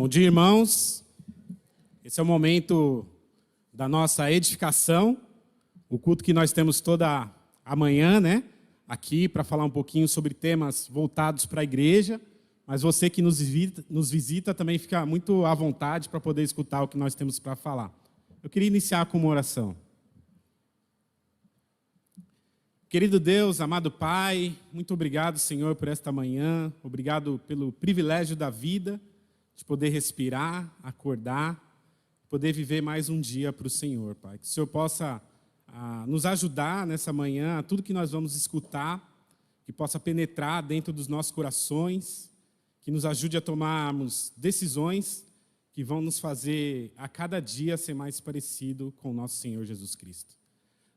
Bom dia, irmãos. Esse é o momento da nossa edificação, o culto que nós temos toda a manhã, né? Aqui para falar um pouquinho sobre temas voltados para a igreja, mas você que nos visita também fica muito à vontade para poder escutar o que nós temos para falar. Eu queria iniciar com uma oração. Querido Deus, amado Pai, muito obrigado, Senhor, por esta manhã, obrigado pelo privilégio da vida, de poder respirar, acordar, poder viver mais um dia para o Senhor, Pai. Que o Senhor possa nos ajudar nessa manhã, a tudo que nós vamos escutar, que possa penetrar dentro dos nossos corações, que nos ajude a tomarmos decisões que vão nos fazer a cada dia ser mais parecido com o nosso Senhor Jesus Cristo.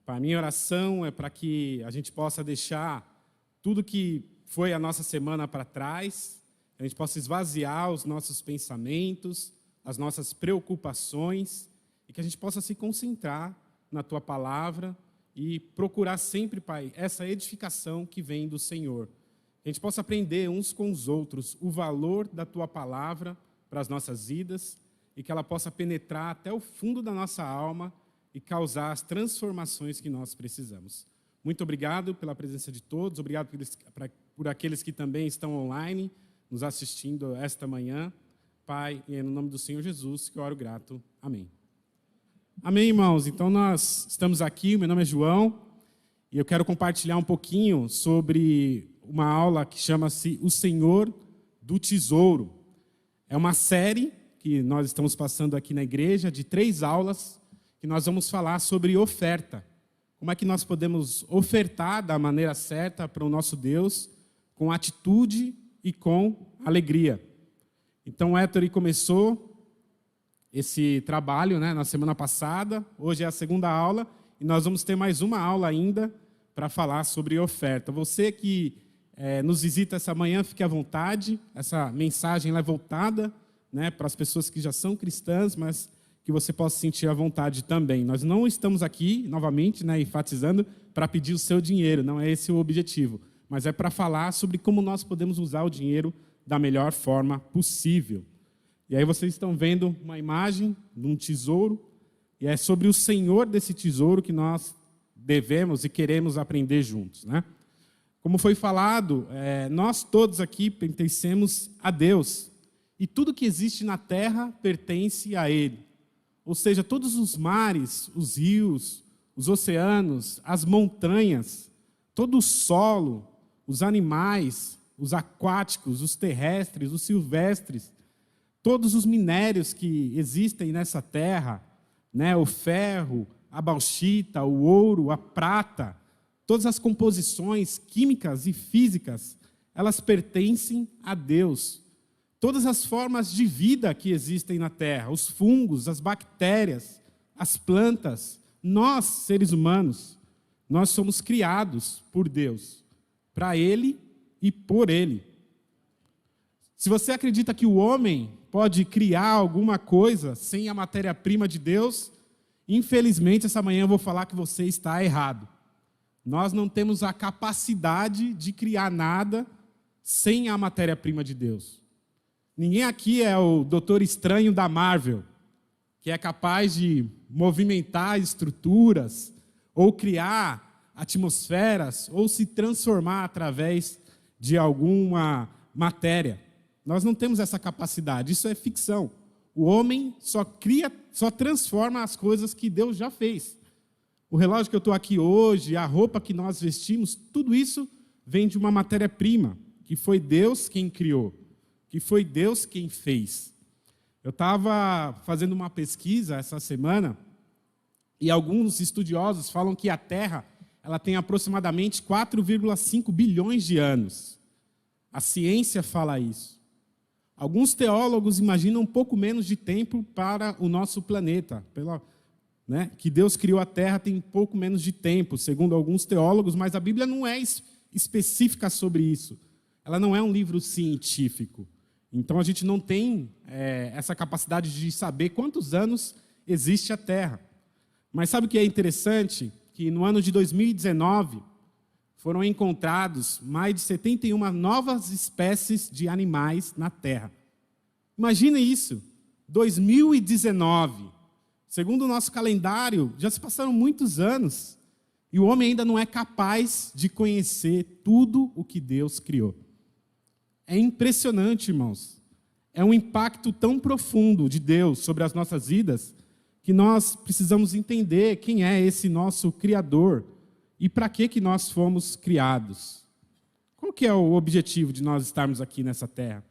Pai, a minha oração é para que a gente possa deixar tudo que foi a nossa semana para trás, que a gente possa esvaziar os nossos pensamentos, as nossas preocupações, e que a gente possa se concentrar na Tua Palavra e procurar sempre, Pai, essa edificação que vem do Senhor. Que a gente possa aprender uns com os outros o valor da Tua Palavra para as nossas vidas e que ela possa penetrar até o fundo da nossa alma e causar as transformações que nós precisamos. Muito obrigado pela presença de todos, obrigado por aqueles que também estão online, nos assistindo esta manhã. Pai, e é no nome do Senhor Jesus que eu oro grato. Amém. Amém, irmãos. Então nós estamos aqui, meu nome é João, e eu quero compartilhar um pouquinho sobre uma aula que chama-se O Senhor do Tesouro. É uma série que nós estamos passando aqui na igreja, de 3 aulas, que nós vamos falar sobre oferta. Como é que nós podemos ofertar da maneira certa para o nosso Deus, com atitude e com alegria. Então o Héctor começou esse trabalho, né, na semana passada, hoje é a segunda aula, e nós vamos ter mais uma aula ainda para falar sobre oferta. Você que nos visita essa manhã, fique à vontade, essa mensagem ela é voltada, né, para as pessoas que já são cristãs, mas que você possa sentir à vontade também. Nós não estamos aqui, novamente, né, enfatizando, para pedir o seu dinheiro, não é esse o objetivo, mas é para falar sobre como nós podemos usar o dinheiro da melhor forma possível. E aí vocês estão vendo uma imagem de um tesouro, e é sobre o Senhor desse tesouro que nós devemos e queremos aprender juntos, né? Como foi falado, nós todos aqui pertencemos a Deus, e tudo que existe na terra pertence a Ele. Ou seja, todos os mares, os rios, os oceanos, as montanhas, todo o solo, os animais, os aquáticos, os terrestres, os silvestres, todos os minérios que existem nessa terra, né, o ferro, a bauxita, o ouro, a prata, todas as composições químicas e físicas, elas pertencem a Deus. Todas as formas de vida que existem na terra, os fungos, as bactérias, as plantas, nós, seres humanos, nós somos criados por Deus, para Ele e por Ele. Se você acredita que o homem pode criar alguma coisa sem a matéria-prima de Deus, infelizmente, essa manhã eu vou falar que você está errado. Nós não temos a capacidade de criar nada sem a matéria-prima de Deus. Ninguém aqui é o Doutor Estranho da Marvel, que é capaz de movimentar estruturas, ou criar atmosferas, ou se transformar através de alguma matéria. Nós não temos essa capacidade, isso é ficção. O homem só transforma as coisas que Deus já fez. O relógio que eu estou aqui hoje, a roupa que nós vestimos, tudo isso vem de uma matéria-prima, que foi Deus quem criou, que foi Deus quem fez. Eu estava fazendo uma pesquisa essa semana, e alguns estudiosos falam que a Terra ela tem aproximadamente 4,5 bilhões de anos. A ciência fala isso. Alguns teólogos imaginam um pouco menos de tempo para o nosso planeta, né, que Deus criou a Terra tem um pouco menos de tempo, segundo alguns teólogos, mas a Bíblia não é específica sobre isso. Ela não é um livro científico. Então, a gente não tem essa capacidade de saber quantos anos existe a Terra. Mas sabe o que é interessante? Que no ano de 2019, foram encontrados mais de 71 novas espécies de animais na Terra. Imagina isso, 2019, segundo o nosso calendário, já se passaram muitos anos, e o homem ainda não é capaz de conhecer tudo o que Deus criou. É impressionante, irmãos. É um impacto tão profundo de Deus sobre as nossas vidas, que nós precisamos entender quem é esse nosso Criador e para que nós fomos criados. Qual que é o objetivo de nós estarmos aqui nessa terra?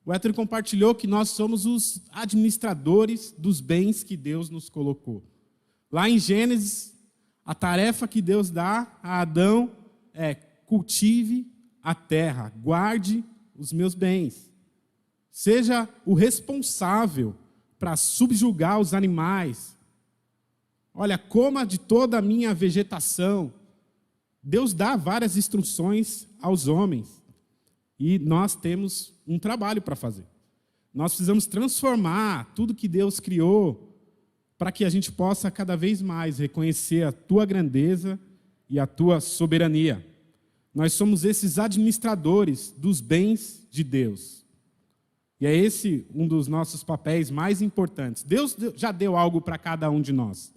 O Héctor compartilhou que nós somos os administradores dos bens que Deus nos colocou. Lá em Gênesis, a tarefa que Deus dá a Adão é: cultive a terra, guarde os meus bens. Seja o responsável para subjugar os animais. Olha, coma de toda a minha vegetação. Deus dá várias instruções aos homens. E nós temos um trabalho para fazer. Nós precisamos transformar tudo que Deus criou para que a gente possa cada vez mais reconhecer a tua grandeza e a tua soberania. Nós somos esses administradores dos bens de Deus. E é esse um dos nossos papéis mais importantes. Deus já deu algo para cada um de nós.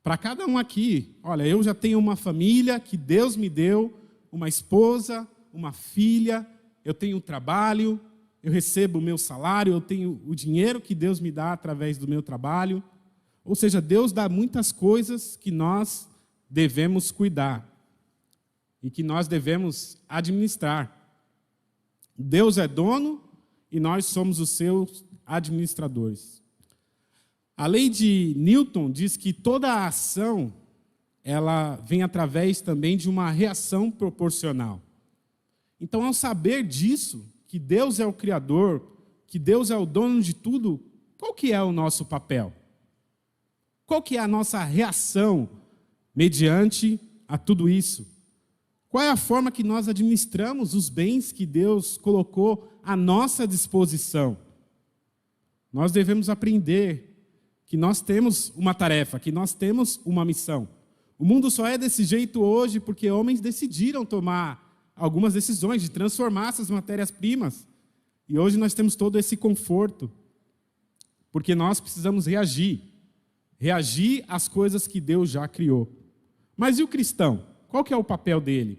Para cada um aqui, olha, eu já tenho uma família que Deus me deu, uma esposa, uma filha, eu tenho um trabalho, eu recebo o meu salário, eu tenho o dinheiro que Deus me dá através do meu trabalho. Ou seja, Deus dá muitas coisas que nós devemos cuidar e que nós devemos administrar. Deus é dono e nós somos os seus administradores. A lei de Newton diz que toda a ação ela vem através também de uma reação proporcional. Então, ao saber disso, que Deus é o Criador, que Deus é o dono de tudo, qual que é o nosso papel? Qual que é a nossa reação mediante a tudo isso? Qual é a forma que nós administramos os bens que Deus colocou à nossa disposição? Nós devemos aprender que nós temos uma tarefa, que nós temos uma missão. O mundo só é desse jeito hoje porque homens decidiram tomar algumas decisões de transformar essas matérias-primas. E hoje nós temos todo esse conforto, porque nós precisamos reagir às coisas que Deus já criou. Mas e o cristão? Qual que é o papel dele?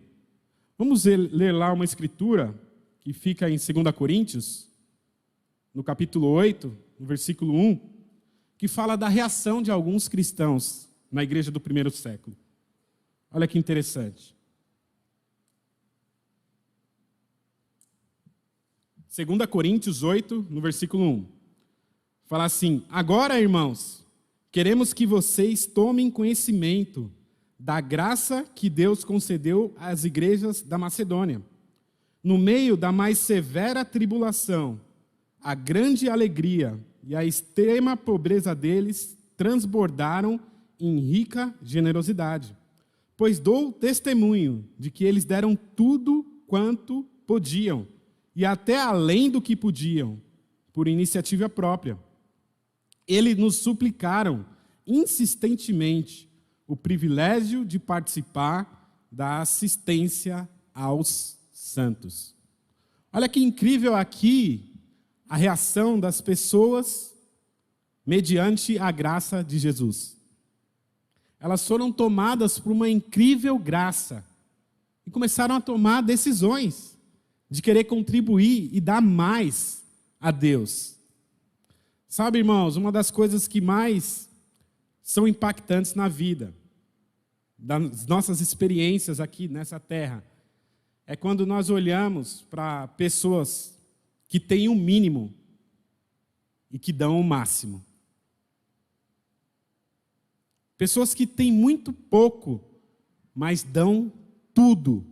Vamos ler lá uma escritura que fica em 2 Coríntios, no capítulo 8, no versículo 1, que fala da reação de alguns cristãos na igreja do primeiro século. Olha que interessante. 2 Coríntios 8, no versículo 1. Fala assim: agora, irmãos, queremos que vocês tomem conhecimento da graça que Deus concedeu às igrejas da Macedônia. No meio da mais severa tribulação, a grande alegria e a extrema pobreza deles transbordaram em rica generosidade. Pois dou testemunho de que eles deram tudo quanto podiam, e até além do que podiam, por iniciativa própria. Eles nos suplicaram insistentemente o privilégio de participar da assistência aos santos. Olha que incrível aqui a reação das pessoas mediante a graça de Jesus. Elas foram tomadas por uma incrível graça e começaram a tomar decisões de querer contribuir e dar mais a Deus. Sabe, irmãos, uma das coisas que mais são impactantes na vida, das nossas experiências aqui nessa terra, é quando nós olhamos para pessoas que têm o mínimo e que dão o máximo. Pessoas que têm muito pouco, mas dão tudo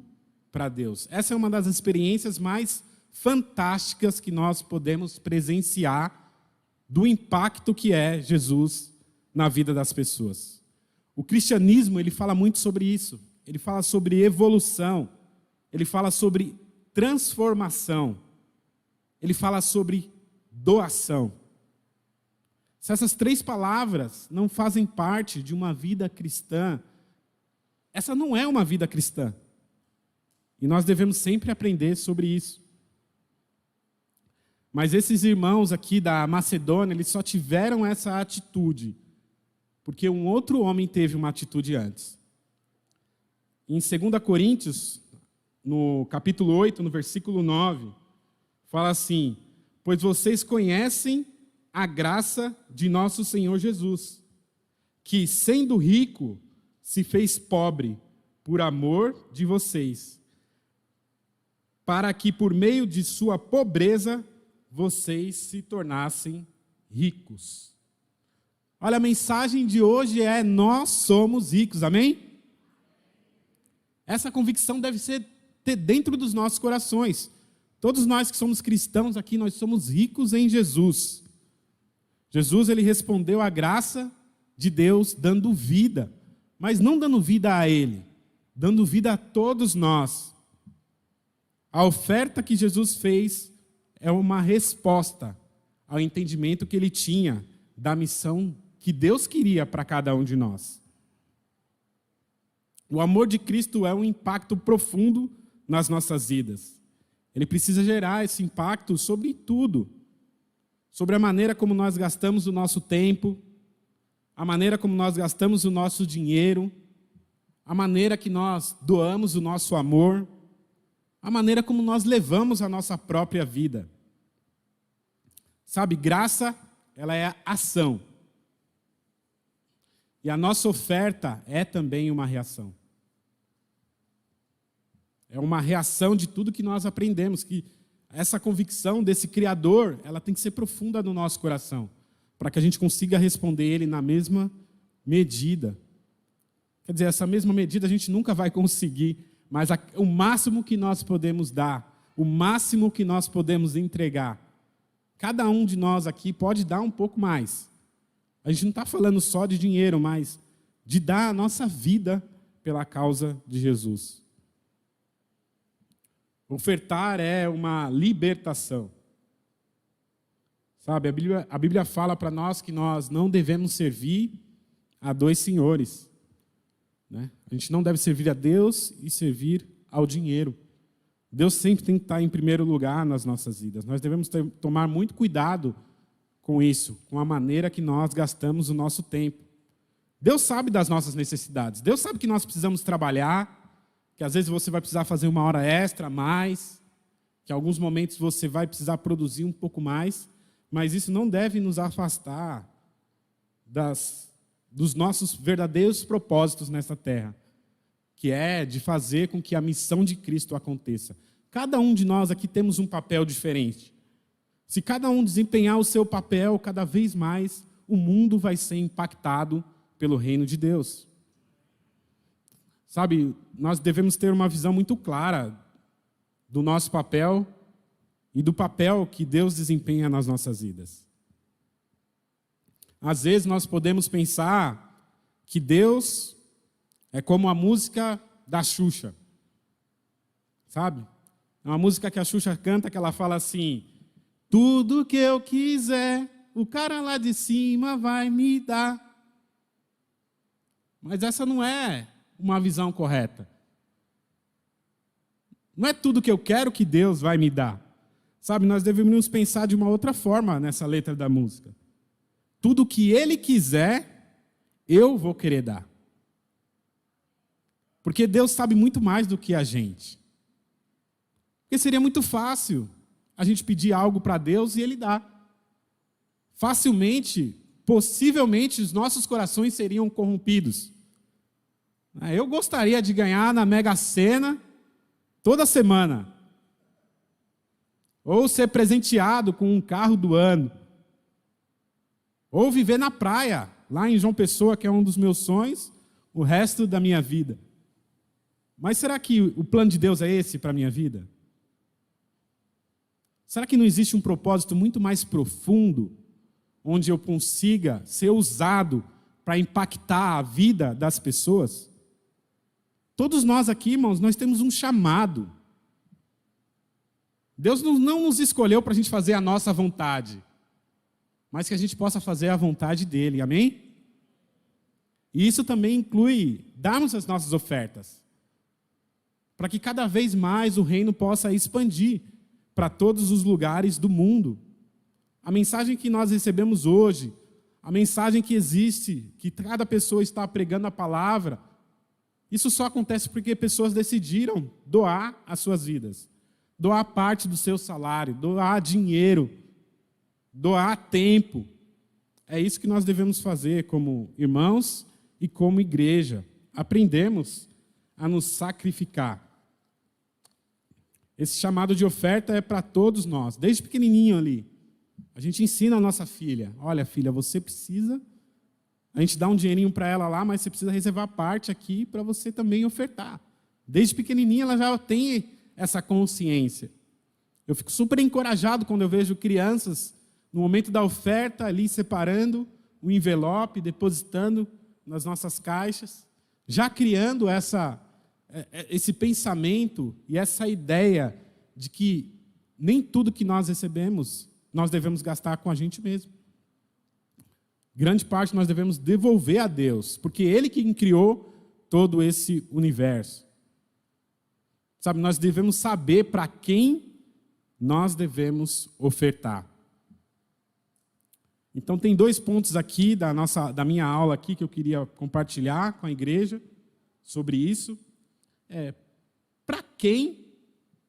para Deus. Essa é uma das experiências mais fantásticas que nós podemos presenciar do impacto que é Jesus na vida das pessoas. O cristianismo, ele fala muito sobre isso. Ele fala sobre evolução. Ele fala sobre transformação. Ele fala sobre doação. Se essas três palavras não fazem parte de uma vida cristã, essa não é uma vida cristã. E nós devemos sempre aprender sobre isso. Mas esses irmãos aqui da Macedônia, eles só tiveram essa atitude porque um outro homem teve uma atitude antes. Em 2 Coríntios, no capítulo 8, no versículo 9, fala assim: pois vocês conhecem a graça de nosso Senhor Jesus, que, sendo rico, se fez pobre por amor de vocês, para que por meio de sua pobreza vocês se tornassem ricos. Olha, a mensagem de hoje é: nós somos ricos, amém? Essa convicção deve ter dentro dos nossos corações. Todos nós que somos cristãos aqui, nós somos ricos em Jesus. Jesus, ele respondeu à graça de Deus dando vida, mas não dando vida a ele, dando vida a todos nós. A oferta que Jesus fez é uma resposta ao entendimento que ele tinha da missão que Deus queria para cada um de nós. O amor de Cristo é um impacto profundo nas nossas vidas. Ele precisa gerar esse impacto sobre tudo. Sobre a maneira como nós gastamos o nosso tempo, a maneira como nós gastamos o nosso dinheiro, a maneira que nós doamos o nosso amor, a maneira como nós levamos a nossa própria vida. Sabe, graça, ela é ação. E a nossa oferta é também uma reação. É uma reação de tudo que nós aprendemos, que essa convicção desse Criador, ela tem que ser profunda no nosso coração, para que a gente consiga responder Ele na mesma medida. Quer dizer, essa mesma medida a gente nunca vai conseguir, mas o máximo que nós podemos dar, o máximo que nós podemos entregar, cada um de nós aqui pode dar um pouco mais. A gente não está falando só de dinheiro, mas de dar a nossa vida pela causa de Jesus. Ofertar é uma libertação. Sabe, a Bíblia fala para nós que nós não devemos servir a dois senhores, né? A gente não deve servir a Deus e servir ao dinheiro. Deus sempre tem que estar em primeiro lugar nas nossas vidas. Nós devemos tomar muito cuidado com isso, com a maneira que nós gastamos o nosso tempo. Deus sabe das nossas necessidades. Deus sabe que nós precisamos trabalhar, que às vezes você vai precisar fazer uma hora extra a mais, que em alguns momentos você vai precisar produzir um pouco mais, mas isso não deve nos afastar dos nossos verdadeiros propósitos nessa terra, que é de fazer com que a missão de Cristo aconteça. Cada um de nós aqui temos um papel diferente. Se cada um desempenhar o seu papel, cada vez mais o mundo vai ser impactado pelo reino de Deus. Sabe, nós devemos ter uma visão muito clara do nosso papel e do papel que Deus desempenha nas nossas vidas. Às vezes nós podemos pensar que Deus é como a música da Xuxa. Sabe? É uma música que a Xuxa canta, que ela fala assim: tudo que eu quiser, o cara lá de cima vai me dar. Mas essa não é uma visão correta. Não é tudo que eu quero que Deus vai me dar. Sabe, nós devemos pensar de uma outra forma nessa letra da música. Tudo que Ele quiser, eu vou querer dar. Porque Deus sabe muito mais do que a gente. Porque seria muito fácil a gente pedir algo para Deus e Ele dá. Facilmente, possivelmente, os nossos corações seriam corrompidos. Eu gostaria de ganhar na Mega Sena toda semana. Ou ser presenteado com um carro do ano. Ou viver na praia, lá em João Pessoa, que é um dos meus sonhos, o resto da minha vida. Mas será que o plano de Deus é esse para a minha vida? Será que não existe um propósito muito mais profundo, onde eu consiga ser usado para impactar a vida das pessoas? Todos nós aqui, irmãos, nós temos um chamado. Deus não nos escolheu para a gente fazer a nossa vontade, mas que a gente possa fazer a vontade dEle, amém? E isso também inclui darmos as nossas ofertas, para que cada vez mais o reino possa expandir. para todos os lugares do mundo. A mensagem que nós recebemos hoje, a mensagem que existe, que cada pessoa está pregando a palavra, isso só acontece porque pessoas decidiram doar as suas vidas, doar parte do seu salário, doar dinheiro, doar tempo. É isso que nós devemos fazer como irmãos e como igreja. Aprendemos a nos sacrificar. Esse chamado de oferta é para todos nós, desde pequenininho ali. A gente ensina a nossa filha, olha filha, você precisa, a gente dá um dinheirinho para ela lá, mas você precisa reservar parte aqui para você também ofertar. Desde pequenininha ela já tem essa consciência. Eu fico super encorajado quando eu vejo crianças, no momento da oferta, ali separando o envelope, depositando nas nossas caixas, já criando esse pensamento e essa ideia de que nem tudo que nós recebemos, nós devemos gastar com a gente mesmo. Grande parte nós devemos devolver a Deus, porque Ele que criou todo esse universo. Sabe, nós devemos saber para quem nós devemos ofertar. Então tem 2 pontos aqui da minha aula aqui que eu queria compartilhar com a igreja sobre isso. Para quem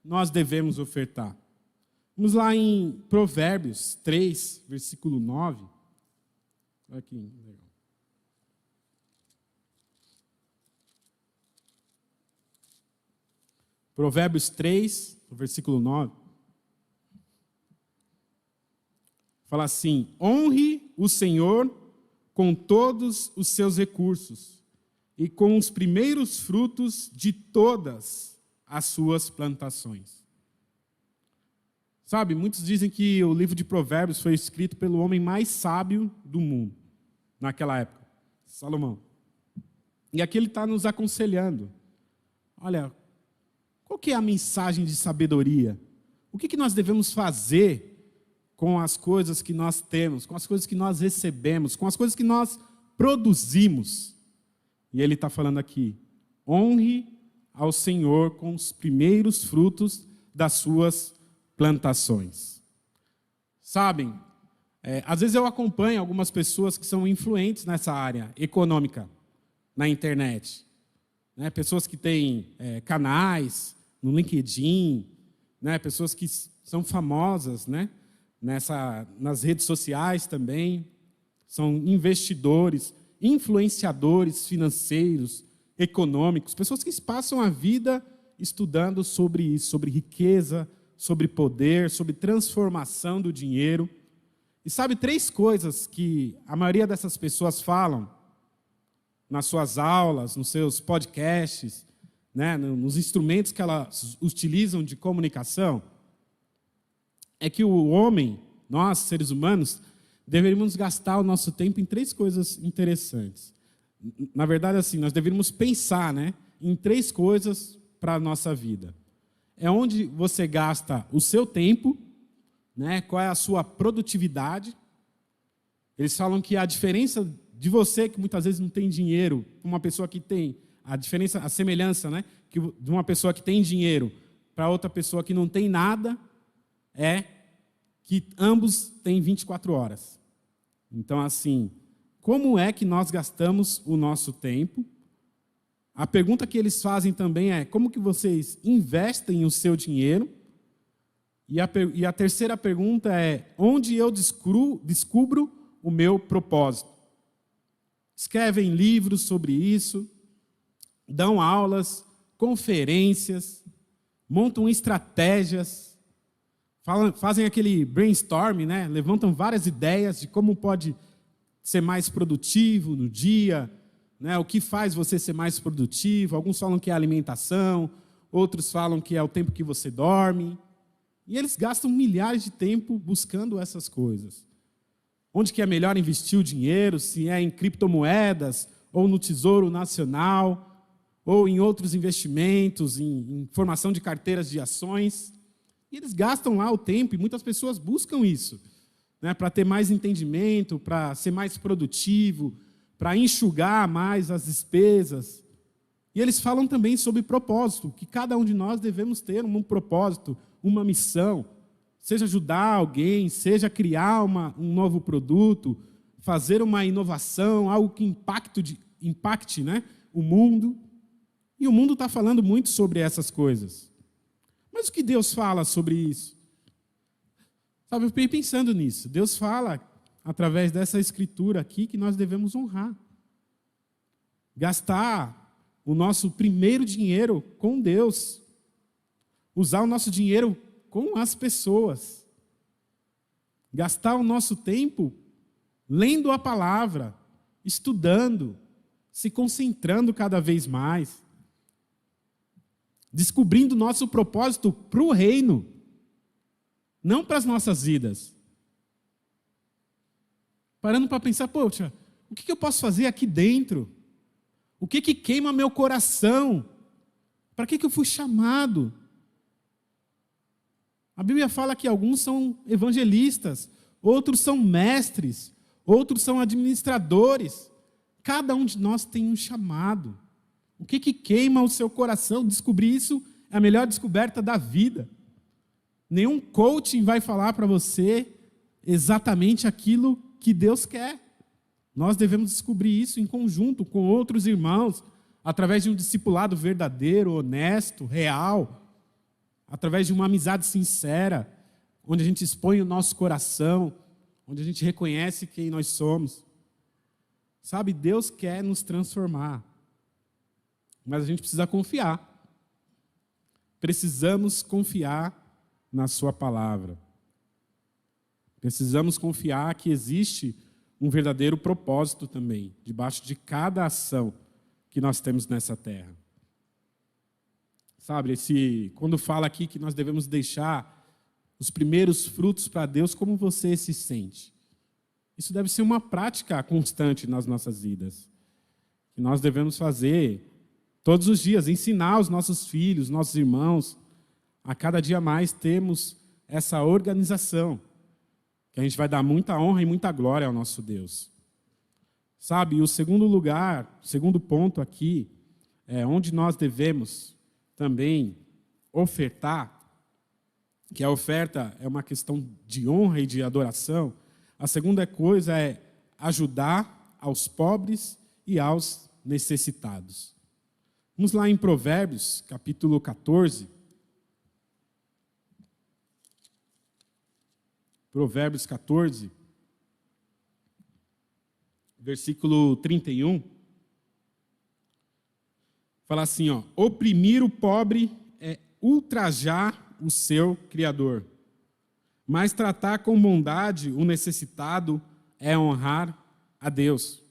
nós devemos ofertar? Vamos lá em Provérbios 3, versículo 9. Olha aqui, legal. Provérbios 3, versículo 9. Fala assim: honre o Senhor com todos os seus recursos e com os primeiros frutos de todas as suas plantações. Sabe, muitos dizem que o livro de Provérbios foi escrito pelo homem mais sábio do mundo, naquela época, Salomão. E aqui ele está nos aconselhando. Olha, qual que é a mensagem de sabedoria? O que nós devemos fazer com as coisas que nós temos, com as coisas que nós recebemos, com as coisas que nós produzimos? E ele está falando aqui: honre ao Senhor com os primeiros frutos das suas plantações. Sabem, às vezes eu acompanho algumas pessoas que são influentes nessa área econômica, na internet. Né? Pessoas que têm canais no LinkedIn, né? Pessoas que são famosas, né? Nas redes sociais também, são investidores, influenciadores financeiros, econômicos, pessoas que passam a vida estudando sobre isso, sobre riqueza, sobre poder, sobre transformação do dinheiro. E sabe 3 coisas que a maioria dessas pessoas falam nas suas aulas, nos seus podcasts, né, nos instrumentos que elas utilizam de comunicação? É que o homem, nós, seres humanos, deveríamos gastar o nosso tempo em 3 coisas interessantes. Na verdade, assim, nós deveríamos pensar, né, em 3 coisas para a nossa vida. É onde você gasta o seu tempo, né, qual é a sua produtividade. Eles falam que a diferença de você, que muitas vezes não tem dinheiro, uma pessoa que tem, a semelhança, né, de uma pessoa que tem dinheiro para outra pessoa que não tem nada, é que ambos têm 24 horas. Então, assim, como é que nós gastamos o nosso tempo? A pergunta que eles fazem também é: como que vocês investem o seu dinheiro? E a terceira pergunta é: onde eu descubro o meu propósito? Escrevem livros sobre isso, dão aulas, conferências, montam estratégias, fazem aquele brainstorming, né? Levantam várias ideias de como pode ser mais produtivo no dia, né? O que faz você ser mais produtivo. Alguns falam que é a alimentação, outros falam que é o tempo que você dorme. E eles gastam milhares de tempo buscando essas coisas. Onde que é melhor investir o dinheiro, se é em criptomoedas, ou no Tesouro Nacional, ou em outros investimentos, em formação de carteiras de ações. E eles gastam lá o tempo, e muitas pessoas buscam isso, né, para ter mais entendimento, para ser mais produtivo, para enxugar mais as despesas. E eles falam também sobre propósito, que cada um de nós devemos ter um propósito, uma missão, seja ajudar alguém, seja criar um novo produto, fazer uma inovação, algo que impacte, né, o mundo. E o mundo está falando muito sobre essas coisas. Mas o que Deus fala sobre isso? Sabe, eu fiquei pensando nisso. Deus fala, através dessa escritura aqui, que nós devemos honrar. Gastar o nosso primeiro dinheiro com Deus. Usar o nosso dinheiro com as pessoas. Gastar o nosso tempo lendo a palavra, estudando, se concentrando cada vez mais. Descobrindo o nosso propósito para o reino, não para as nossas vidas. Parando para pensar, poxa, o que eu posso fazer aqui dentro? O que queima meu coração? Para que eu fui chamado? A Bíblia fala que alguns são evangelistas, outros são mestres, outros são administradores. Cada um de nós tem um chamado. O que queima o seu coração? Descobrir isso é a melhor descoberta da vida. Nenhum coaching vai falar para você exatamente aquilo que Deus quer. Nós devemos descobrir isso em conjunto com outros irmãos, através de um discipulado verdadeiro, honesto, real, através de uma amizade sincera, onde a gente expõe o nosso coração, onde a gente reconhece quem nós somos. Sabe, Deus quer nos transformar. Mas a gente precisa confiar. Precisamos confiar na sua palavra. Precisamos confiar que existe um verdadeiro propósito também, debaixo de cada ação que nós temos nessa terra. Sabe, quando fala aqui que nós devemos deixar os primeiros frutos para Deus, como você se sente? Isso deve ser uma prática constante nas nossas vidas. Que nós devemos fazer todos os dias, ensinar os nossos filhos, nossos irmãos, a cada dia mais termos essa organização, que a gente vai dar muita honra e muita glória ao nosso Deus. Sabe, o segundo lugar, o segundo ponto aqui, é onde nós devemos também ofertar, que a oferta é uma questão de honra e de adoração. A segunda coisa é ajudar aos pobres e aos necessitados. Vamos lá em Provérbios, capítulo 14. Provérbios 14, versículo 31. Fala assim, ó: oprimir o pobre é ultrajar o seu Criador, mas tratar com bondade o necessitado é honrar a Deus.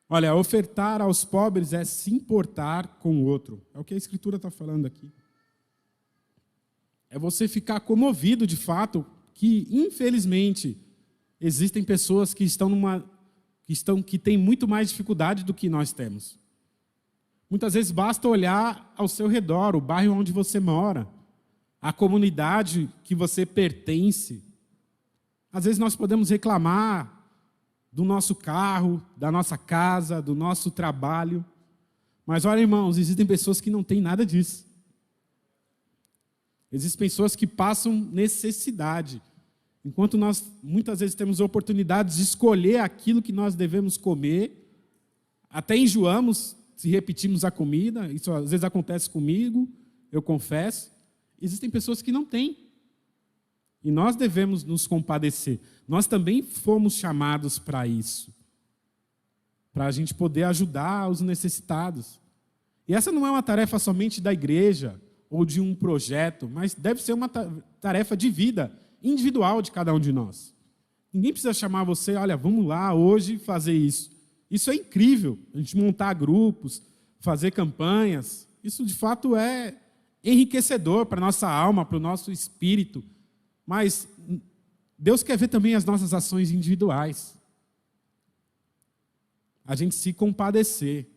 Olha, ofertar aos pobres é se importar com o outro. É o que a Escritura está falando aqui. É você ficar comovido, de fato, que, infelizmente, existem pessoas que que têm muito mais dificuldade do que nós temos. Muitas vezes basta olhar ao seu redor, o bairro onde você mora, a comunidade que você pertence. Às vezes nós podemos reclamar do nosso carro, da nossa casa, do nosso trabalho. Mas olha, irmãos, existem pessoas que não têm nada disso. Existem pessoas que passam necessidade. Enquanto nós muitas vezes temos oportunidades de escolher aquilo que nós devemos comer, até enjoamos se repetimos a comida. Isso às vezes acontece comigo, eu confesso. Existem pessoas que não têm. E nós devemos nos compadecer. Nós também fomos chamados para isso. Para a gente poder ajudar os necessitados. E essa não é uma tarefa somente da igreja ou de um projeto, mas deve ser uma tarefa de vida individual de cada um de nós. Ninguém precisa chamar você, olha, vamos lá hoje fazer isso. Isso é incrível, a gente montar grupos, fazer campanhas. Isso, de fato, é enriquecedor para a nossa alma, para o nosso espírito. Mas Deus quer ver também as nossas ações individuais. A gente se compadecer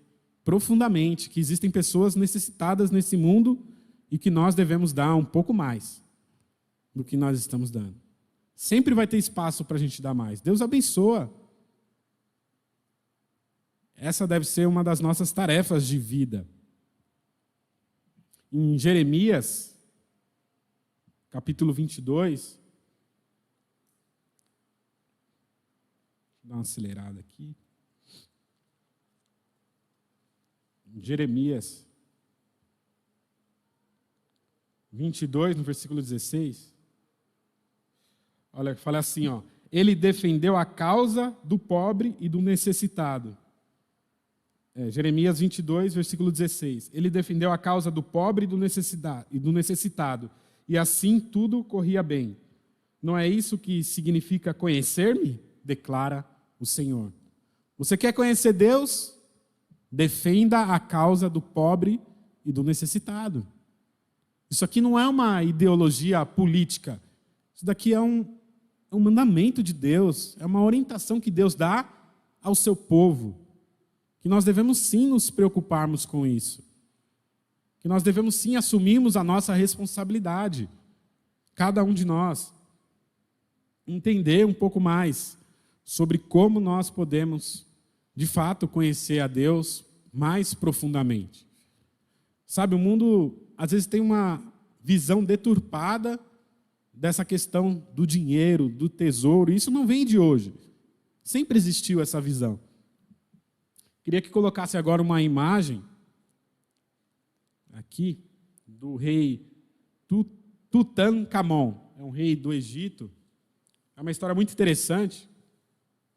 profundamente que existem pessoas necessitadas nesse mundo e que nós devemos dar um pouco mais do que nós estamos dando. Sempre vai ter espaço para a gente dar mais. Deus abençoa. Essa deve ser uma das nossas tarefas de vida. Em Jeremias, capítulo 22. Vou dar uma acelerada aqui. Jeremias 22, no versículo 16. Olha, fala assim, ó. Ele defendeu a causa do pobre e do necessitado. Jeremias 22, versículo 16. Ele defendeu a causa do pobre e do necessitado. E assim tudo corria bem. Não é isso que significa conhecer-me? Declara o Senhor. Você quer conhecer Deus? Defenda a causa do pobre e do necessitado. Isso aqui não é uma ideologia política. Isso daqui é um mandamento de Deus, é uma orientação que Deus dá ao seu povo. Que nós devemos sim nos preocuparmos com isso. Que nós devemos sim assumirmos a nossa responsabilidade. Cada um de nós. Entender um pouco mais sobre como nós podemos, de fato, conhecer a Deus mais profundamente. Sabe, o mundo às vezes tem uma visão deturpada dessa questão do dinheiro, do tesouro. Isso não vem de hoje. Sempre existiu essa visão. Queria que colocasse agora uma imagem aqui do rei Tutankhamon. É um rei do Egito. É uma história muito interessante.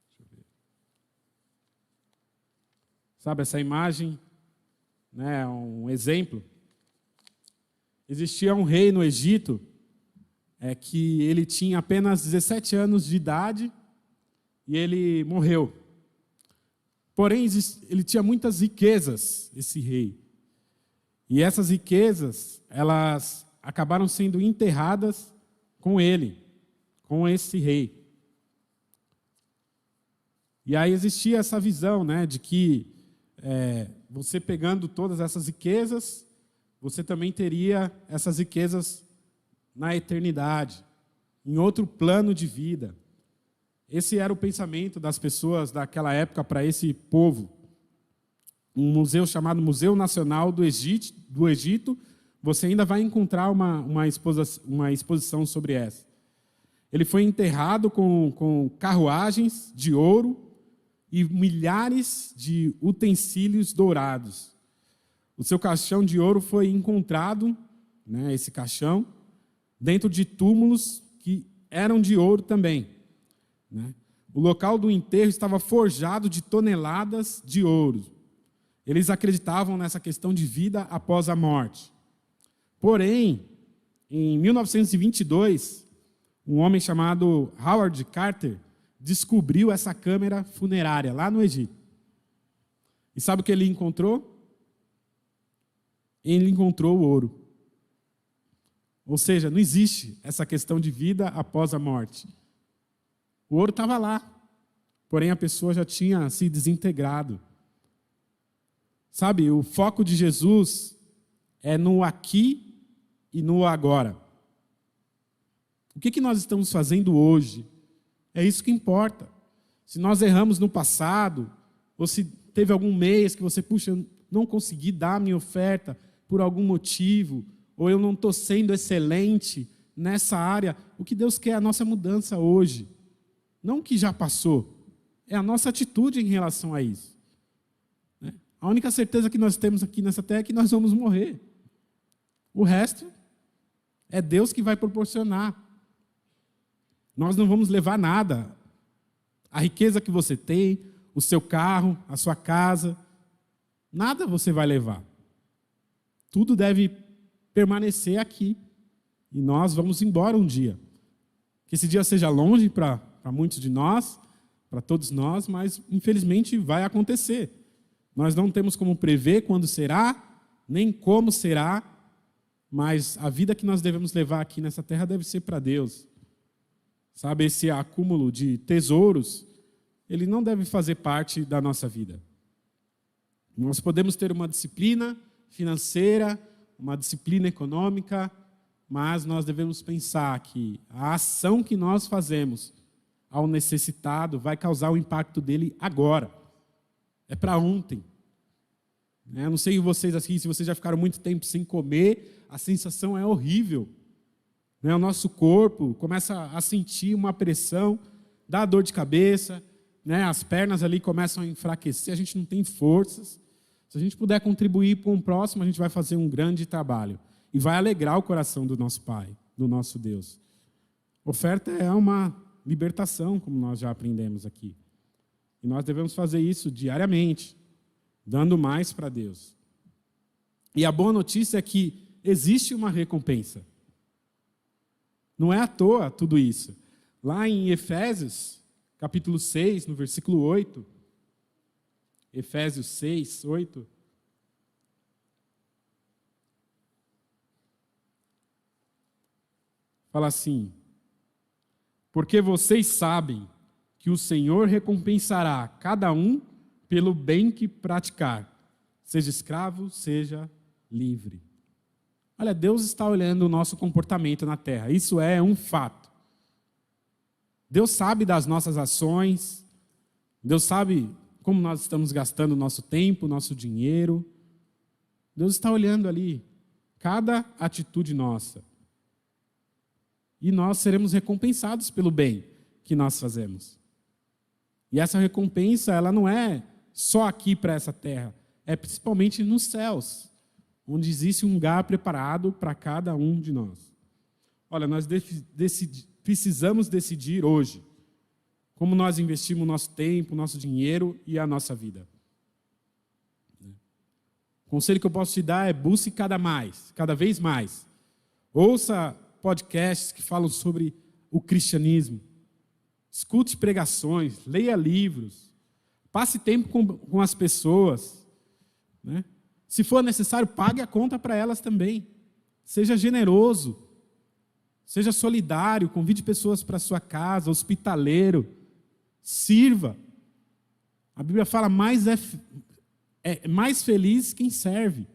Deixa eu ver. Sabe, essa imagem, né, é um exemplo. Existia um rei no Egito que ele tinha apenas 17 anos de idade e ele morreu. Porém, ele tinha muitas riquezas, esse rei. E essas riquezas, elas acabaram sendo enterradas com ele, com esse rei. E aí existia essa visão, né, de que você pegando todas essas riquezas, você também teria essas riquezas na eternidade, em outro plano de vida. Esse era o pensamento das pessoas daquela época para esse povo. Um museu chamado Museu Nacional do Egito, você ainda vai encontrar uma exposição sobre essa. Ele foi enterrado com carruagens de ouro e milhares de utensílios dourados. O seu caixão de ouro foi encontrado, né, esse caixão, dentro de túmulos que eram de ouro também. Né? O local do enterro estava forjado de toneladas de ouro. Eles acreditavam nessa questão de vida após a morte. Porém, em 1922, um homem chamado Howard Carter descobriu essa câmara funerária lá no Egito. E sabe o que ele encontrou? Ele encontrou o ouro. Ou seja, não existe essa questão de vida após a morte. O ouro estava lá, porém a pessoa já tinha se desintegrado. Sabe, o foco de Jesus é no aqui e no agora. O que nós estamos fazendo hoje? É isso que importa. Se nós erramos no passado, ou se teve algum mês que você, puxa, não consegui dar a minha oferta por algum motivo, ou eu não estou sendo excelente nessa área, o que Deus quer é a nossa mudança hoje. Não o que já passou, é a nossa atitude em relação a isso. A única certeza que nós temos aqui nessa terra é que nós vamos morrer. O resto é Deus que vai proporcionar. Nós não vamos levar nada. A riqueza que você tem, o seu carro, a sua casa, nada você vai levar. Tudo deve permanecer aqui. E nós vamos embora um dia. Que esse dia seja longe para muitos de nós, para todos nós, mas infelizmente vai acontecer. Nós não temos como prever quando será, nem como será, mas a vida que nós devemos levar aqui nessa terra deve ser para Deus. Sabe, esse acúmulo de tesouros, ele não deve fazer parte da nossa vida. Nós podemos ter uma disciplina financeira, uma disciplina econômica, mas nós devemos pensar que a ação que nós fazemos ao necessitado vai causar o impacto dele agora. É para ontem. Eu não sei vocês assim, se vocês já ficaram muito tempo sem comer, a sensação é horrível. né? O nosso corpo começa a sentir uma pressão, dá dor de cabeça, né? As pernas ali começam a enfraquecer, a gente não tem forças. Se a gente puder contribuir com o próximo, a gente vai fazer um grande trabalho e vai alegrar o coração do nosso Pai, do nosso Deus. Oferta é uma libertação, como nós já aprendemos aqui. E nós devemos fazer isso diariamente, dando mais para Deus. E a boa notícia é que existe uma recompensa. Não é à toa tudo isso. Lá em Efésios, capítulo 6, no versículo 8, Efésios 6, 8, fala assim: porque vocês sabem que o Senhor recompensará cada um pelo bem que praticar, seja escravo, seja livre. Olha, Deus está olhando o nosso comportamento na terra, isso é um fato. Deus sabe das nossas ações, Deus sabe como nós estamos gastando o nosso tempo, o nosso dinheiro. Deus está olhando ali cada atitude nossa. E nós seremos recompensados pelo bem que nós fazemos. E essa recompensa, ela não é só aqui para essa terra, é principalmente nos céus, onde existe um lugar preparado para cada um de nós. Olha, nós precisamos decidir hoje como nós investimos o nosso tempo, o nosso dinheiro e a nossa vida. O conselho que eu posso te dar é busque cada vez mais. Ouça podcasts que falam sobre o cristianismo. Escute pregações, leia livros. Passe tempo com as pessoas, né? Se for necessário, pague a conta para elas também. Seja generoso. Seja solidário, convide pessoas para a sua casa, hospitaleiro. Sirva. A Bíblia fala, é mais feliz quem serve.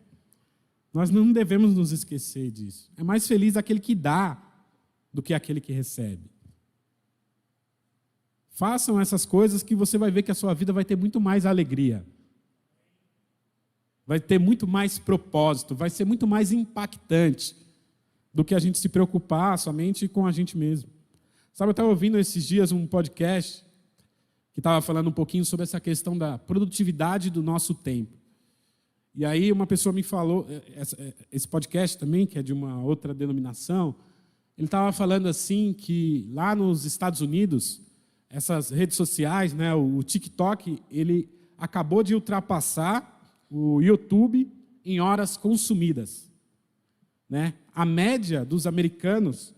Nós não devemos nos esquecer disso. É mais feliz aquele que dá do que aquele que recebe. Façam essas coisas que você vai ver que a sua vida vai ter muito mais alegria. Vai ter muito mais propósito, vai ser muito mais impactante do que a gente se preocupar somente com a gente mesmo. Sabe, eu estava ouvindo esses dias um podcast que estava falando um pouquinho sobre essa questão da produtividade do nosso tempo. E aí uma pessoa me falou, esse podcast também, que é de uma outra denominação, ele estava falando assim que lá nos Estados Unidos, essas redes sociais, né, o TikTok, ele acabou de ultrapassar o YouTube em horas consumidas. Né? A média dos americanos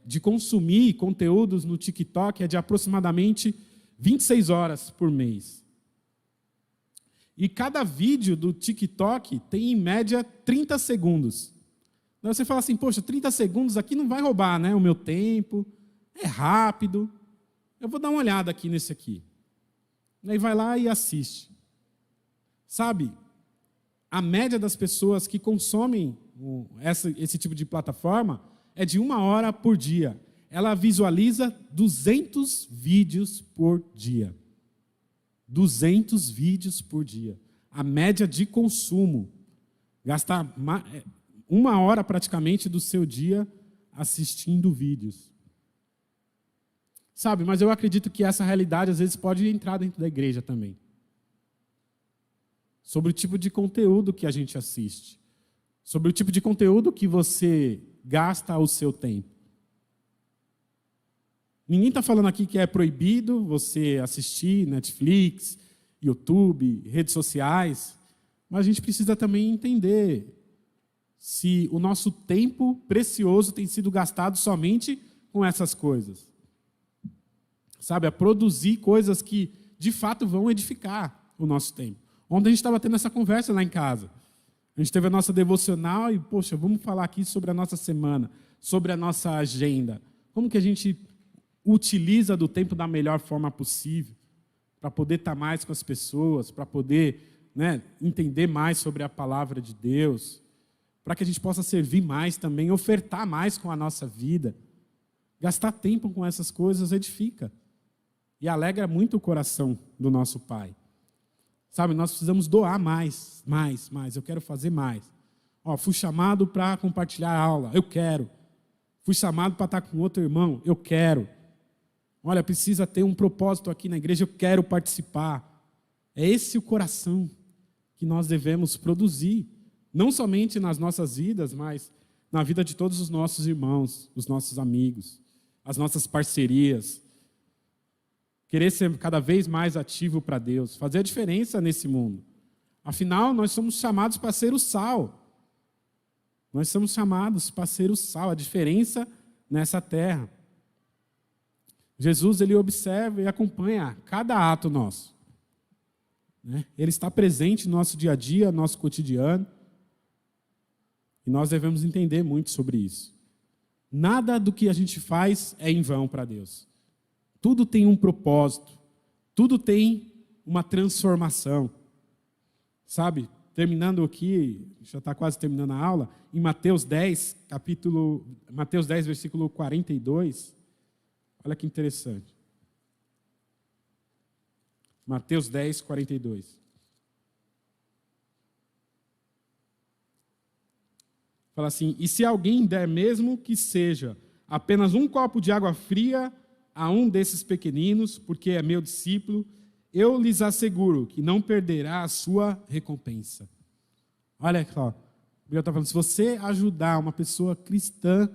de consumir conteúdos no TikTok é de aproximadamente 26 horas por mês. E cada vídeo do TikTok tem, em média, 30 segundos. Então você fala assim, poxa, 30 segundos aqui não vai roubar, né, o meu tempo, é rápido, eu vou dar uma olhada aqui nesse aqui. Aí vai lá e assiste. Sabe, a média das pessoas que consomem esse tipo de plataforma é de 1 hora por dia. Ela visualiza 200 vídeos por dia. 200 vídeos por dia. A média de consumo. Gastar 1 hora praticamente do seu dia assistindo vídeos. Sabe, mas eu acredito que essa realidade às vezes pode entrar dentro da igreja também. Sobre o tipo de conteúdo que a gente assiste. Sobre o tipo de conteúdo que você gasta o seu tempo. Ninguém está falando aqui que é proibido você assistir Netflix, YouTube, redes sociais, mas a gente precisa também entender se o nosso tempo precioso tem sido gastado somente com essas coisas. Sabe, a produzir coisas que de fato vão edificar o nosso tempo. Ontem a gente estava tendo essa conversa lá em casa. A gente teve a nossa devocional e, poxa, vamos falar aqui sobre a nossa semana, sobre a nossa agenda. Como que a gente utiliza do tempo da melhor forma possível, para poder estar mais com as pessoas, para poder, né, entender mais sobre a palavra de Deus, para que a gente possa servir mais também, ofertar mais com a nossa vida. Gastar tempo com essas coisas edifica e alegra muito o coração do nosso Pai. Sabe, nós precisamos doar mais. Eu quero fazer mais. Fui chamado para compartilhar a aula, eu quero. Fui chamado para estar com outro irmão, eu quero. Olha, precisa ter um propósito aqui na igreja, eu quero participar. É esse o coração que nós devemos produzir, não somente nas nossas vidas, mas na vida de todos os nossos irmãos, os nossos amigos, as nossas parcerias. Querer ser cada vez mais ativo para Deus, fazer a diferença nesse mundo. Afinal, nós somos chamados para ser o sal. Nós somos chamados para ser o sal, a diferença nessa terra. Jesus, ele observa e acompanha cada ato nosso. Ele está presente no nosso dia a dia, no nosso cotidiano. E nós devemos entender muito sobre isso. Nada do que a gente faz é em vão para Deus. Tudo tem um propósito. Tudo tem uma transformação. Sabe, terminando aqui, já está quase terminando a aula, em Mateus 10, versículo 42. Olha que interessante. Mateus 10, 42. Fala assim: e se alguém der, mesmo que seja apenas um copo de água fria a um desses pequeninos, porque é meu discípulo, eu lhes asseguro que não perderá a sua recompensa. Olha só, eu estou falando, se você ajudar uma pessoa cristã,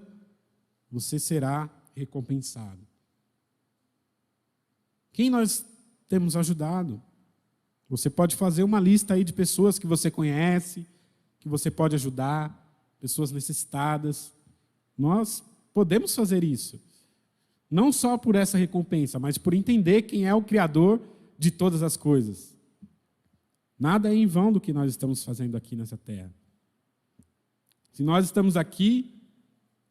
você será recompensado. Quem nós temos ajudado? Você pode fazer uma lista aí de pessoas que você conhece, que você pode ajudar, pessoas necessitadas. Nós podemos fazer isso. Não só por essa recompensa, mas por entender quem é o Criador de todas as coisas. Nada é em vão do que nós estamos fazendo aqui nessa terra. Se nós estamos aqui,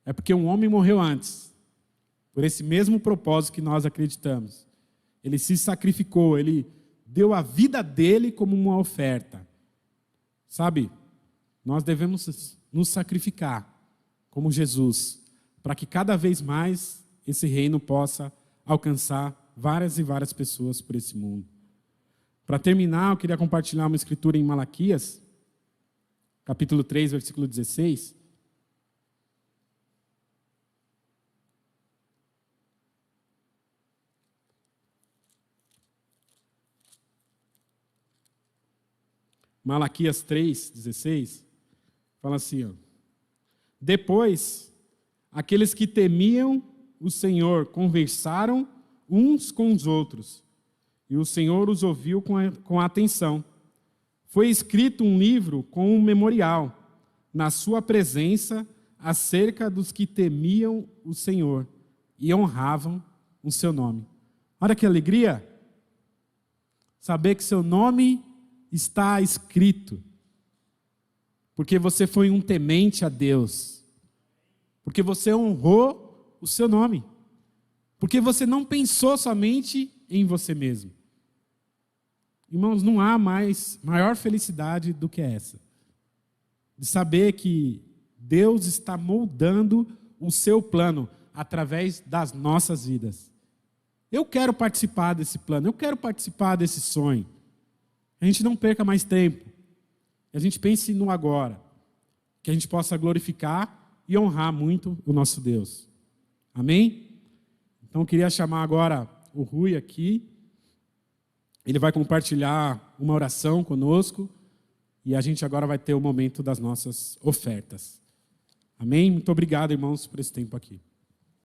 é porque um homem morreu antes, por esse mesmo propósito que nós acreditamos. Ele se sacrificou, ele deu a vida dele como uma oferta. Sabe, nós devemos nos sacrificar como Jesus, para que cada vez mais esse reino possa alcançar várias e várias pessoas por esse mundo. Para terminar, eu queria compartilhar uma escritura em Malaquias, capítulo 3, versículo 16. Malaquias 3, 16, fala assim, ó: depois, aqueles que temiam o Senhor conversaram uns com os outros, e o Senhor os ouviu com atenção. Foi escrito um livro com um memorial, na sua presença, acerca dos que temiam o Senhor e honravam o seu nome. Olha que alegria! Saber que seu nome está escrito, porque você foi um temente a Deus, porque você honrou o seu nome, porque você não pensou somente em você mesmo. Irmãos, não há maior felicidade do que essa, de saber que Deus está moldando o seu plano através das nossas vidas. Eu quero participar desse plano, eu quero participar desse sonho. A gente não perca mais tempo, a gente pense no agora, que a gente possa glorificar e honrar muito o nosso Deus. Amém? Então eu queria chamar agora o Rui aqui, ele vai compartilhar uma oração conosco e a gente agora vai ter o momento das nossas ofertas. Amém? Muito obrigado, irmãos, por esse tempo aqui.